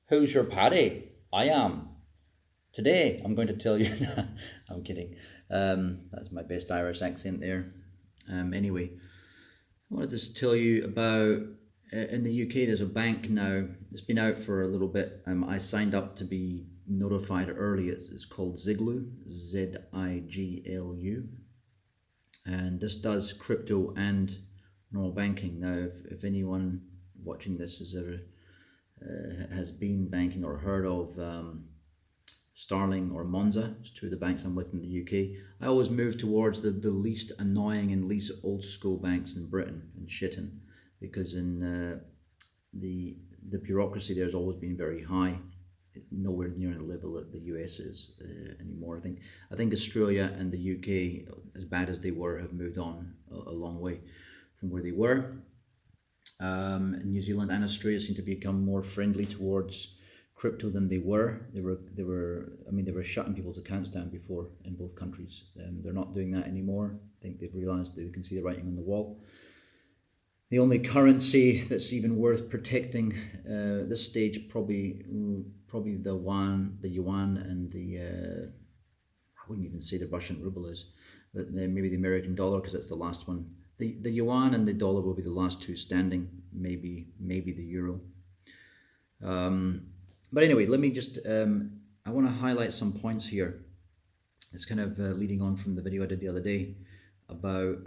Who's your Paddy? I am. Today I'm going to tell you. I'm kidding. That's my best Irish accent there. Anyway, I wanted to tell you about in the UK. There's a bank now. It's been out for a little bit. I signed up to be notified early. It's called Ziglu, Ziglu, and this does crypto and normal banking. Now, if anyone watching this has been banking or heard of Starling or Monza, it's two of the banks I'm with in the UK. I always move towards the least annoying and least old school banks in Britain and shitting, because in the bureaucracy there's always been very high. It's nowhere near the level that the US is anymore. I think Australia and the UK, as bad as they were, have moved on a long way from where they were. New Zealand and Australia seem to become more friendly towards crypto than they were. They were shutting people's accounts down before in both countries. They're not doing that anymore. I think they've realised they can see the writing on the wall. The only currency that's even worth protecting at this stage probably the yuan, and I wouldn't even say the Russian ruble is, but maybe the American dollar, because that's the last one. The yuan and the dollar will be the last two standing. Maybe the euro. But anyway, let me just I want to highlight some points here. It's kind of leading on from the video I did the other day about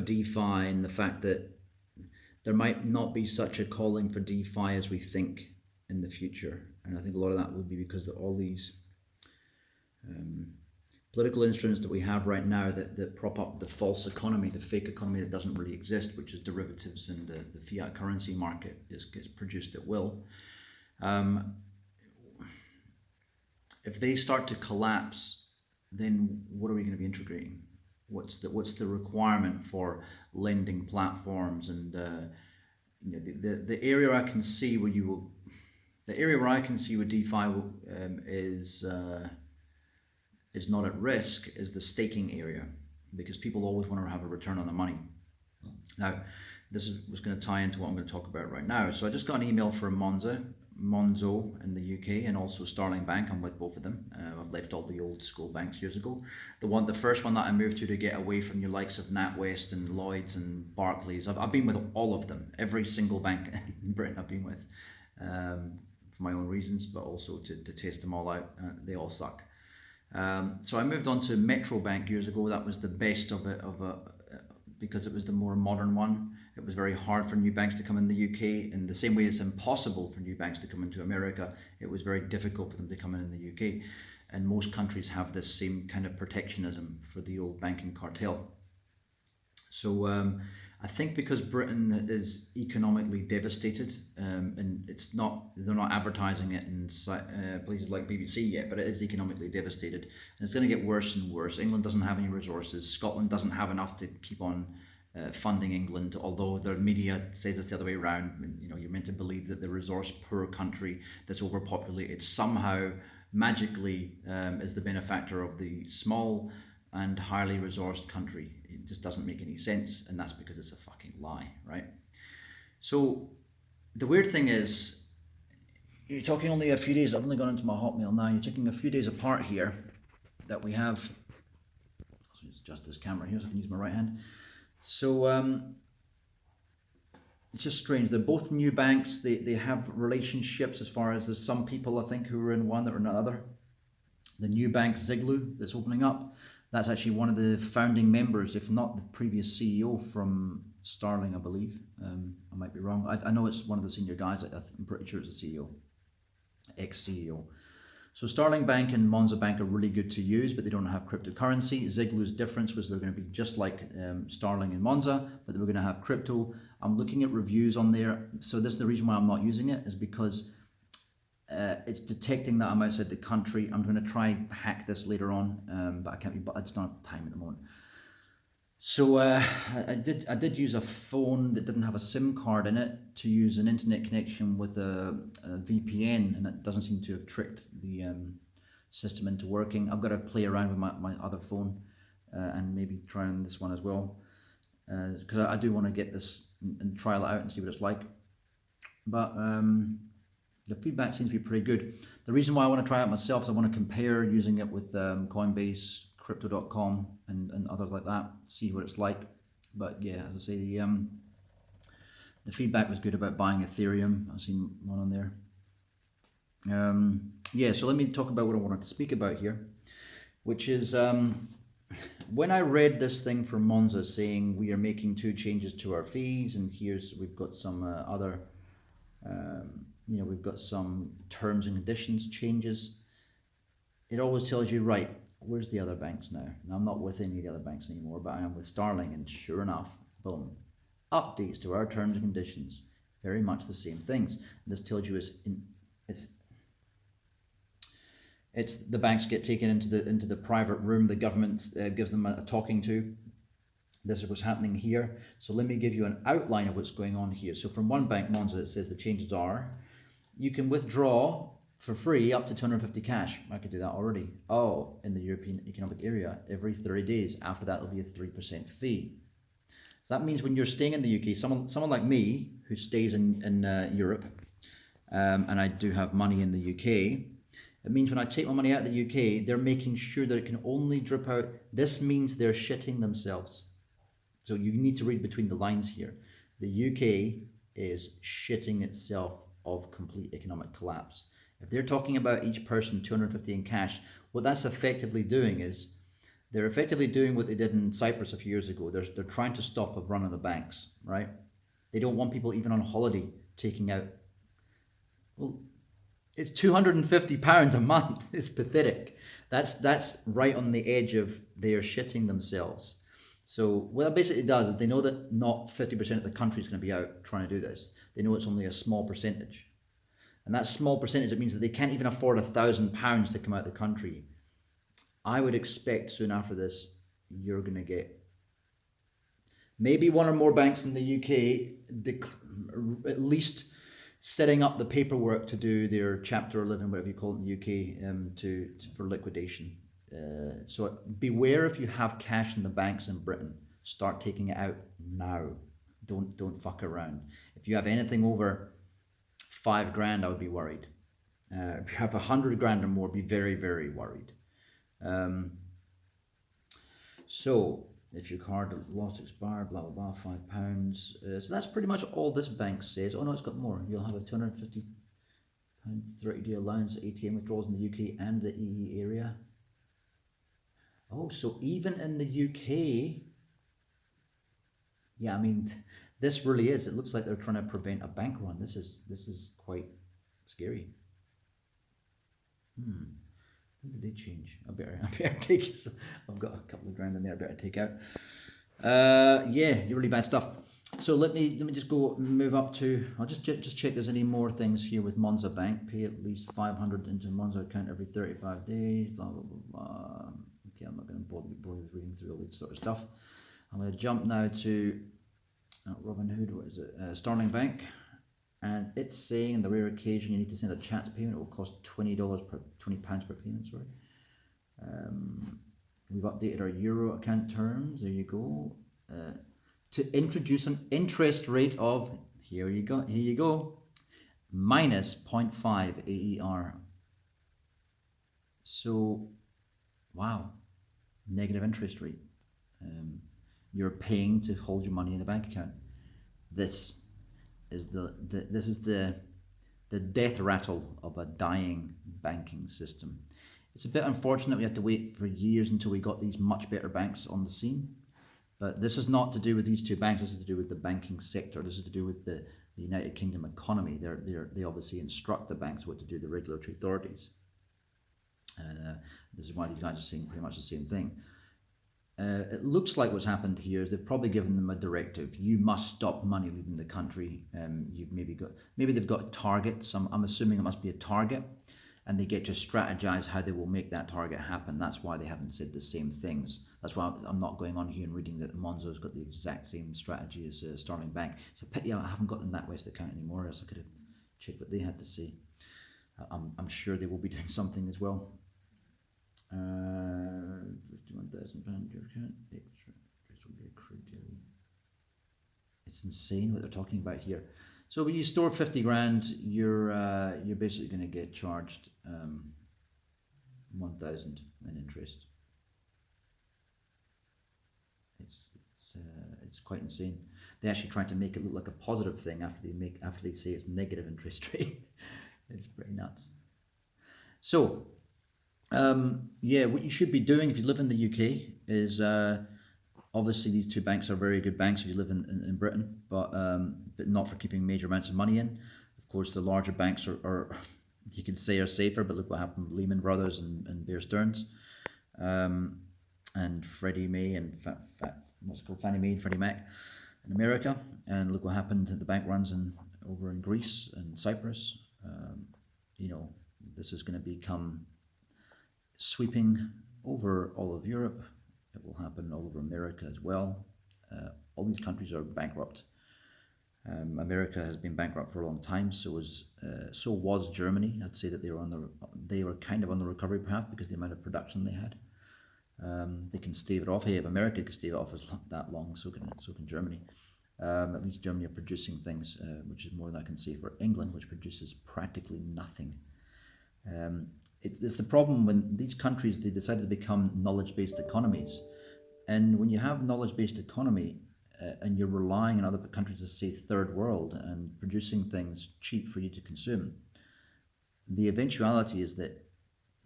DeFi, and the fact that there might not be such a calling for DeFi as we think in the future. And I think a lot of that would be because of all these political instruments that we have right now that prop up the false economy, the fake economy that doesn't really exist, which is derivatives, and the fiat currency market gets produced at will. If they start to collapse, then what are we going to be integrating? What's the requirement for lending platforms? And the area I can see where DeFi is not at risk is the staking area, because people always want to have a return on their money. Now, this was going to tie into what I'm going to talk about right now. So I just got an email from Monzo in the UK, and also Starling Bank. I'm with both of them. I've left all the old school banks years ago. The first one that I moved to get away from your likes of NatWest and Lloyds and Barclays. I've been with all of them, every single bank in Britain I've been with, for my own reasons, but also to test them all out. They all suck. So I moved on to MetroBank years ago. That was the best because it was the more modern one. It was very hard for new banks to come in the UK. In the same way it's impossible for new banks to come into America, it was very difficult for them to come in the UK. And most countries have this same kind of protectionism for the old banking cartel. So I think because Britain is economically devastated, and they're not advertising it in places like BBC yet, but it is economically devastated, and it's going to get worse and worse. England doesn't have any resources. Scotland doesn't have enough to keep on funding England, although their media says it's the other way around. You're meant to believe that the resource poor country that's overpopulated somehow magically is the benefactor of the small and highly resourced country. It just doesn't make any sense, and that's because it's a fucking lie, right? So the weird thing is, you're talking only a few days. I've only gone into my Hotmail now. You're taking a few days apart here that we have. So it's just this camera here, so I can use my right hand. So it's just strange. They're both new banks. They have relationships, as far as there's some people I think who are in one that are in another. The new bank Ziglu that's opening up, that's actually one of the founding members, if not the previous CEO from Starling, I believe. I might be wrong. I know it's one of the senior guys. I'm pretty sure it's the CEO, ex-CEO. So Starling Bank and Monza Bank are really good to use, but they don't have cryptocurrency. Ziglu's difference was they're going to be just like Starling and Monza, but they were going to have crypto. I'm looking at reviews on there. So this is the reason why I'm not using it, is because it's detecting that I'm outside the country. I'm going to try and hack this later on, but I just don't have time at the moment. So I did use a phone that didn't have a SIM card in it to use an internet connection with a VPN, and it doesn't seem to have tricked the system into working. I've got to play around with my other phone and maybe try on this one as well, because I do want to get this and trial it out and see what it's like. but the feedback seems to be pretty good. The reason why I want to try it myself is I want to compare using it with Coinbase, Crypto.com, and others like that, see what it's like. But yeah, as I say, the feedback was good about buying Ethereum. I've seen one on there. Yeah, so let me talk about what I wanted to speak about here, which is when I read this thing from Monza saying we are making 2 changes to our fees, and we've got some other, we've got some terms and conditions changes. It always tells you, right, where's the other banks now? Now I'm not with any of the other banks anymore, but I am with Starling, and sure enough, boom, updates to our terms and conditions, very much the same things. This tells you it's the banks get taken into the private room. The government gives them a talking to. This is what's happening here. So let me give you an outline of what's going on here. So from one bank, Monza, it says the changes are, you can withdraw for free up to 250 cash. I could do that already. Oh, in the European Economic Area, every 30 days. After that, there'll be a 3% fee. So that means when you're staying in the UK, someone like me who stays in Europe, and I do have money in the UK, it means when I take my money out of the UK, they're making sure that it can only drip out. This means they're shitting themselves. So you need to read between the lines here. The UK is shitting itself of complete economic collapse. If they're talking about each person 250 in cash, what that's effectively doing is they're effectively doing what they did in Cyprus a few years ago. They're trying to stop a run on the banks, right? They don't want people even on holiday taking out. Well, it's £250 a month. It's pathetic. That's right on the edge of they're shitting themselves. So what that basically does is they know that not 50% of the country is going to be out trying to do this. They know it's only a small percentage. And that small percentage, it means that they can't even afford £1,000 to come out of the country. I would expect soon after this, you're going to get maybe one or more banks in the UK at least setting up the paperwork to do their Chapter 11, whatever you call it in the UK, for liquidation. So beware if you have cash in the banks in Britain. Start taking it out now. Don't fuck around. If you have anything over $5,000, I would be worried. If you have 100 grand or more, be very, very worried. So if your card lost expired, blah, blah, blah, £5. So that's pretty much all this bank says. Oh no, it's got more. You'll have a £250 30-day allowance ATM withdrawals in the UK and the EE area. Oh, so even in the UK, yeah, I mean, this really is. It looks like they're trying to prevent a bank run. This is quite scary. When did they change? I better take it. I've got a couple of grand in there I better take out. Yeah, really bad stuff. So let me just move up to, I'll just check there's any more things here with Monza Bank. Pay at least 500 into Monza account every 35 days, blah, blah, blah, blah. Okay, I'm not going to bore you with reading through all this sort of stuff. I'm going to jump now to Robinhood, what is it? Starling Bank. And it's saying on the rare occasion you need to send a chats payment. It will cost £20 per payment. Sorry. We've updated our Euro account terms. There you go. To introduce an interest rate of, here you go, minus 0.5 AER. So, wow, negative interest rate. You're paying to hold your money in the bank account. This is the death rattle of a dying banking system. It's a bit unfortunate we had to wait for years until we got these much better banks on the scene. But this is not to do with these two banks. This is to do with the banking sector. This is to do with the United Kingdom economy. They obviously instruct the banks what to do, the regulatory authorities. And this is why these guys are saying pretty much the same thing. It looks like what's happened here is they've probably given them a directive. You must stop money leaving the country. You've maybe they've got targets. I'm assuming it must be a target, and they get to strategize how they will make that target happen. That's why they haven't said the same things. That's why I'm not going on here and reading that Monzo's got the exact same strategy as Starling Bank. It's a pity I haven't got them that West account anymore, else I could have checked what they had to say. I'm sure they will be doing something as well. £51,000 your account. It's insane what they're talking about here. So when you store 50 grand, you're basically going to get charged 1,000 in interest. It's quite insane. They actually try to make it look like a positive thing after they say it's negative interest rate. It's pretty nuts. So yeah, what you should be doing if you live in the UK is obviously these two banks are very good banks if you live in Britain, but not for keeping major amounts of money in. Of course, the larger banks are you could say are safer, but look what happened with Lehman Brothers and Bear Stearns, and Freddie Mae and Fannie Mae and Freddie Mac in America, and look what happened at the bank runs over in Greece and Cyprus. You know, this is going to become sweeping over all of Europe. It will happen all over America as well. All these countries are bankrupt. America has been bankrupt for a long time. So was Germany. I'd say that they were kind of on the recovery path because of the amount of production they had. They can stave it off. Hey, if America can stave it off that long, so can Germany. At least Germany are producing things, which is more than I can say for England, which produces practically nothing. It's the problem when these countries, they decided to become knowledge-based economies. And when you have knowledge-based economy and you're relying on other countries to say third world and producing things cheap for you to consume, the eventuality is that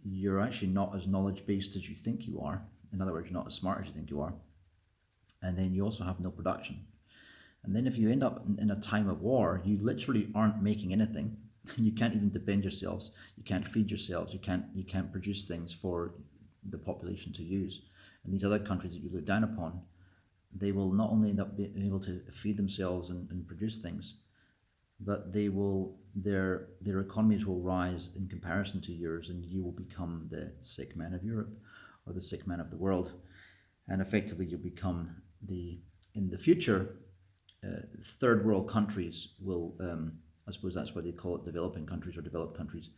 you're actually not as knowledge-based as you think you are. In other words, you're not as smart as you think you are. And then you also have no production. And then if you end up in a time of war, you literally aren't making anything. You can't even defend yourselves. You can't feed yourselves. You can't produce things for the population to use. And these other countries that you look down upon, they will not only end up being able to feed themselves and produce things, but their economies will rise in comparison to yours, and you will become the sick man of Europe or the sick man of the world. And effectively you'll become in the future, third world countries will, I suppose that's why they call it developing countries or developed countries.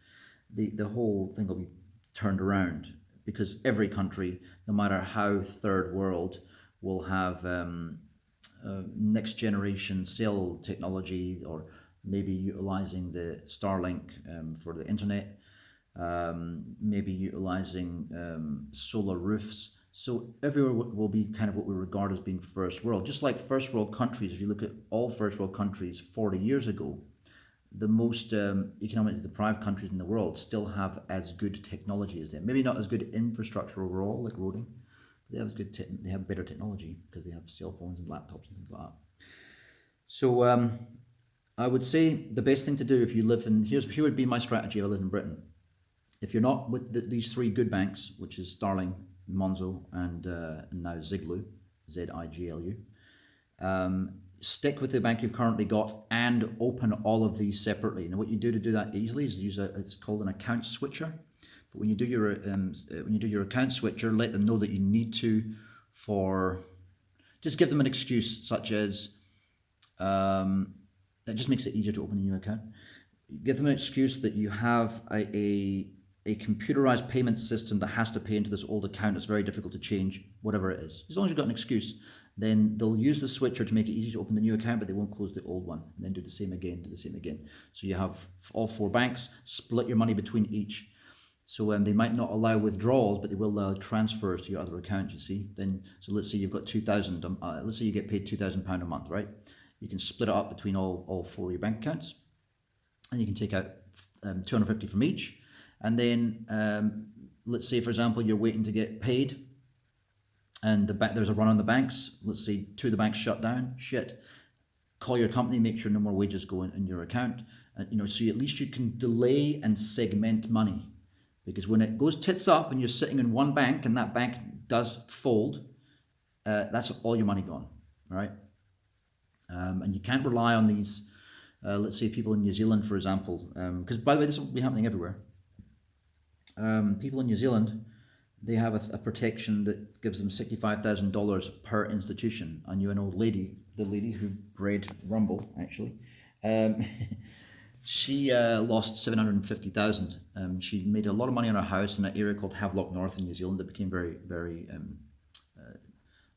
The whole thing will be turned around because every country, no matter how third world, will have next generation cell technology, or maybe utilizing the Starlink for the internet, maybe utilizing solar roofs. So everywhere will be kind of what we regard as being first world. Just like first world countries, if you look at all first world countries 40 years ago, the most economically deprived countries in the world still have as good technology as them. Maybe not as good infrastructure overall, like roading, but they have better technology because they have cell phones and laptops and things like that. So I would say the best thing to do if you live in, here would be my strategy if I live in Britain. If you're not with these three good banks, which is Starling, Monzo, and now Ziglu, Ziglu, stick with the bank you've currently got and open all of these separately. And what you do to do that easily is use it's called an account switcher. But when you do your account switcher, let them know that you need to just give them an excuse such as it just makes it easier to open a new account. Give them an excuse that you have a computerized payment system that has to pay into this old account. It's very difficult to change, whatever it is. As long as you've got an excuse, then they'll use the switcher to make it easy to open the new account, but they won't close the old one. And then do the same again, So you have all four banks, split your money between each. So they might not allow withdrawals, but they will allow transfers to your other account, you see. So let's say you've got 2,000, let's say you get paid £2,000 a month, right? You can split it up between all four of your bank accounts, and you can take out 250 from each. And then let's say, for example, you're waiting to get paid, and there's a run on the banks. Let's say two of the banks shut down. Shit. Call your company, make sure no more wages go in your account. So at least you can delay and segment money. Because when it goes tits up and you're sitting in one bank and that bank does fold, that's all your money gone, all right? And you can't rely on these, let's say people in New Zealand, for example, because by the way, this will be happening everywhere. People in New Zealand, they have a protection that gives them $65,000 per institution. I knew an old lady, the lady who bred Rumble, actually. She lost 750,000. She made a lot of money on her house in an area called Havelock North in New Zealand that became very, very, I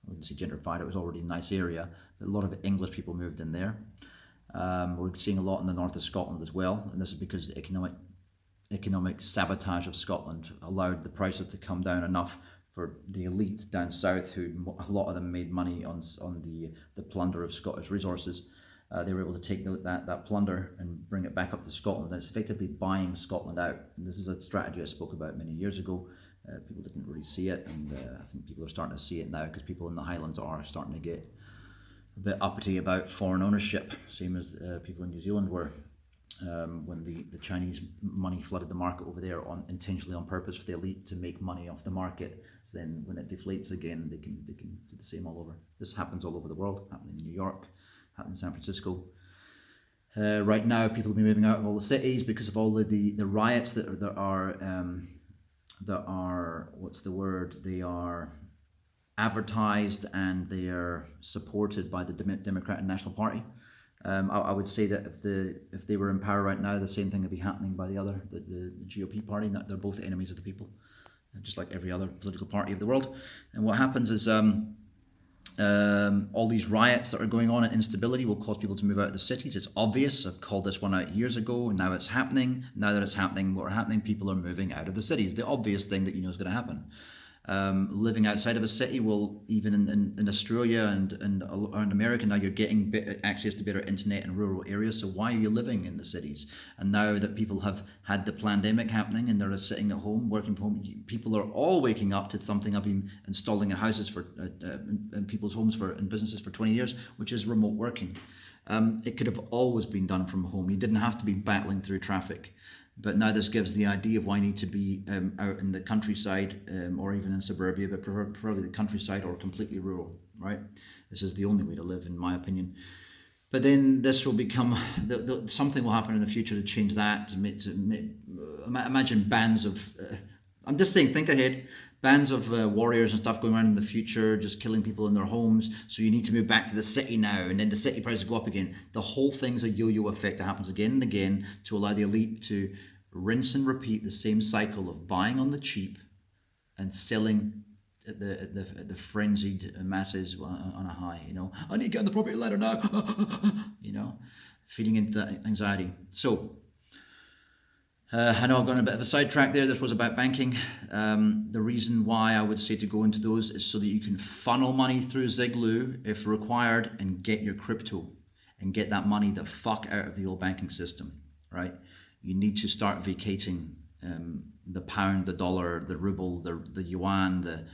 wouldn't say gentrified, it was already a nice area. But a lot of English people moved in there. We're seeing a lot in the north of Scotland as well, and this is because the economic sabotage of Scotland allowed the prices to come down enough for the elite down south, who a lot of them made money on the plunder of Scottish resources. They were able to take that plunder and bring it back up to Scotland, and it's effectively buying Scotland out. And this is a strategy I spoke about many years ago. People didn't really see it, and I think people are starting to see it now, because people in the Highlands are starting to get a bit uppity about foreign ownership, same as people in New Zealand were when the Chinese money flooded the market over there intentionally on purpose for the elite to make money off the market. So then when it deflates again, they can do the same all over. This happens all over the world, happening in New York, happening in San Francisco. Right now, people have been moving out of all the cities because of all the riots that are what's the word? They are advertised and they are supported by the Democratic National Party. I would say that if they were in power right now, the same thing would be happening by the GOP party. They're both enemies of the people, just like every other political party of the world. And what happens is all these riots that are going on and instability will cause people to move out of the cities. It's obvious. I've called this one out years ago, and now it's happening. Now that it's happening, people are moving out of the cities. The obvious thing that you know is going to happen. Living outside of a city will, even in Australia and around America now, you're getting access to better internet in rural areas. So why are you living in the cities? And now that people have had the pandemic happening and they're sitting at home, working from home, people are all waking up to something I've been installing in houses in people's homes and businesses for 20 years, which is remote working. It could have always been done from home. You didn't have to be battling through traffic. But now this gives the idea of why you need to be out in the countryside or even in suburbia, but probably the countryside or completely rural, right? This is the only way to live, in my opinion. But then this will become, something will happen in the future to change that. Imagine bands of, I'm just saying, think ahead, bands of warriors and stuff going around in the future, just killing people in their homes. So you need to move back to the city now, and then the city prices go up again. The whole thing's a yo-yo effect that happens again and again to allow the elite to rinse and repeat the same cycle of buying on the cheap and selling at the frenzied masses on a high. I need to get on the property ladder now. Feeding into that anxiety. So I know I've gone a bit of a sidetrack there. This was about banking. The reason why I would say to go into those is so that you can funnel money through Ziglu if required and get your crypto and get that money the fuck out of the old banking system, right? You need to start vacating the pound, the dollar, the ruble, the yuan,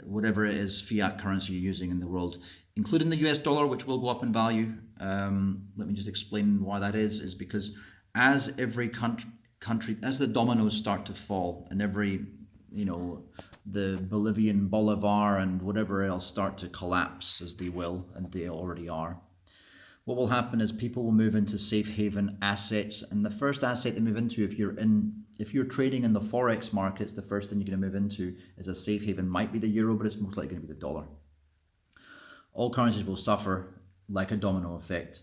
whatever it is fiat currency you're using in the world, including the US dollar, which will go up in value. Let me just explain why that is because as every country, as the dominoes start to fall and the Bolivian Bolivar and whatever else start to collapse, as they will, and they already are, what will happen is people will move into safe haven assets. And the first asset they move into, if you're trading in the Forex markets, the first thing you're going to move into is a safe haven. Might be the euro, but it's most likely going to be the dollar. All currencies will suffer like a domino effect,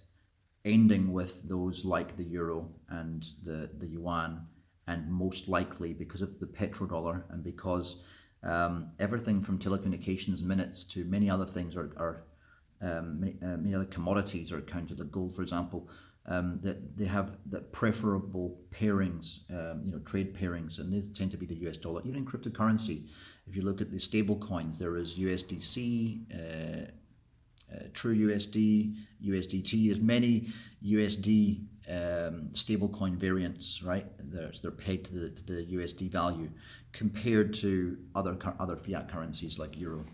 ending with those like the euro and the yuan, and most likely because of the petrodollar and because everything from telecommunications minutes to many other things many other commodities are counted, like gold, for example, that they have that preferable pairings, trade pairings, and they tend to be the US dollar. Even in cryptocurrency, if you look at the stable coins, there is USDC, True USD, USDT. There's many USD stablecoin variants, right? They're pegged to the USD value compared to other fiat currencies like euro.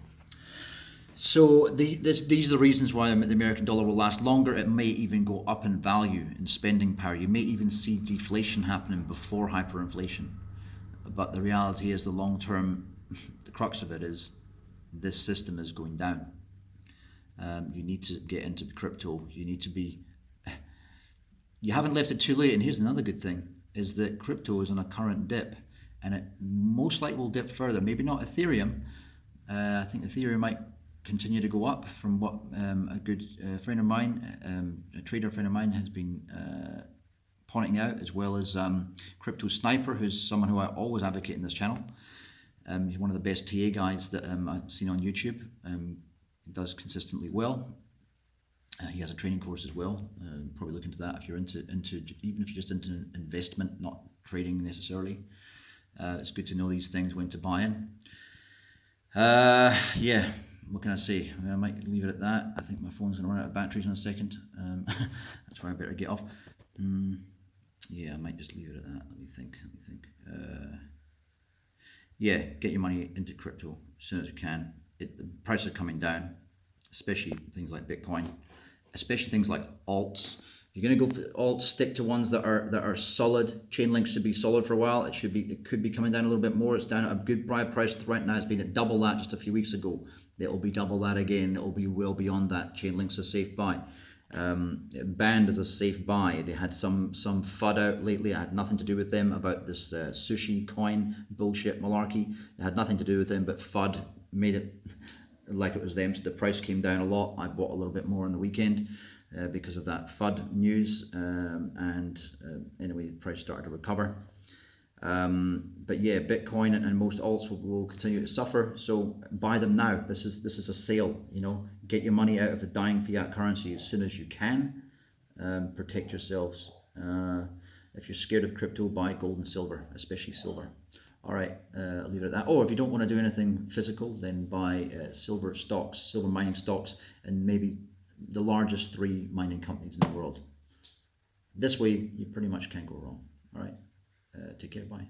So these are the reasons why the American dollar will last longer. It may even go up in value and spending power. You may even see deflation happening before hyperinflation. But the reality is the long-term, the crux of it is this system is going down. You need to get into crypto. You haven't left it too late. And here's another good thing, is that crypto is on a current dip, and it most likely will dip further. Maybe not Ethereum. I think Ethereum might continue to go up from what a good friend of mine, a trader friend of mine, has been pointing out, as well as Crypto Sniper, who's someone who I always advocate in this channel. He's one of the best TA guys that I've seen on YouTube. He does consistently well. He has a training course as well. Probably look into that if you're into even if you're just into investment, not trading necessarily. It's good to know these things, when to buy in. Yeah, what can I say? I might leave it at that. I think my phone's going to run out of batteries in a second. That's why I better get off. Yeah, I might just leave it at that. Let me think. Yeah, get your money into crypto as soon as you can. The prices are coming down, especially things like Bitcoin, especially things like alts. If you're going to go for alts, stick to ones that are solid. Chainlink should be solid for a while. It could be coming down a little bit more. It's down at a good buy price right now. It's been at double that just a few weeks ago. It'll be double that again. It'll be well beyond that. Chainlink's a safe buy. Band is a safe buy. They had some FUD out lately. It had nothing to do with them, about this sushi coin bullshit malarkey. It had nothing to do with them, but FUD made it like it was them. So the price came down a lot. I bought a little bit more on the weekend because of that FUD news, and anyway, the price started to recover. But yeah, Bitcoin and most alts will continue to suffer. So buy them now. This is a sale. You know, get your money out of the dying fiat currency as soon as you can. Protect yourselves. If you're scared of crypto, buy gold and silver, especially silver. All right, I'll leave it at that. Oh, if you don't want to do anything physical, then buy silver stocks, silver mining stocks, and maybe the largest 3 mining companies in the world. This way, you pretty much can't go wrong. All right, take care. Bye.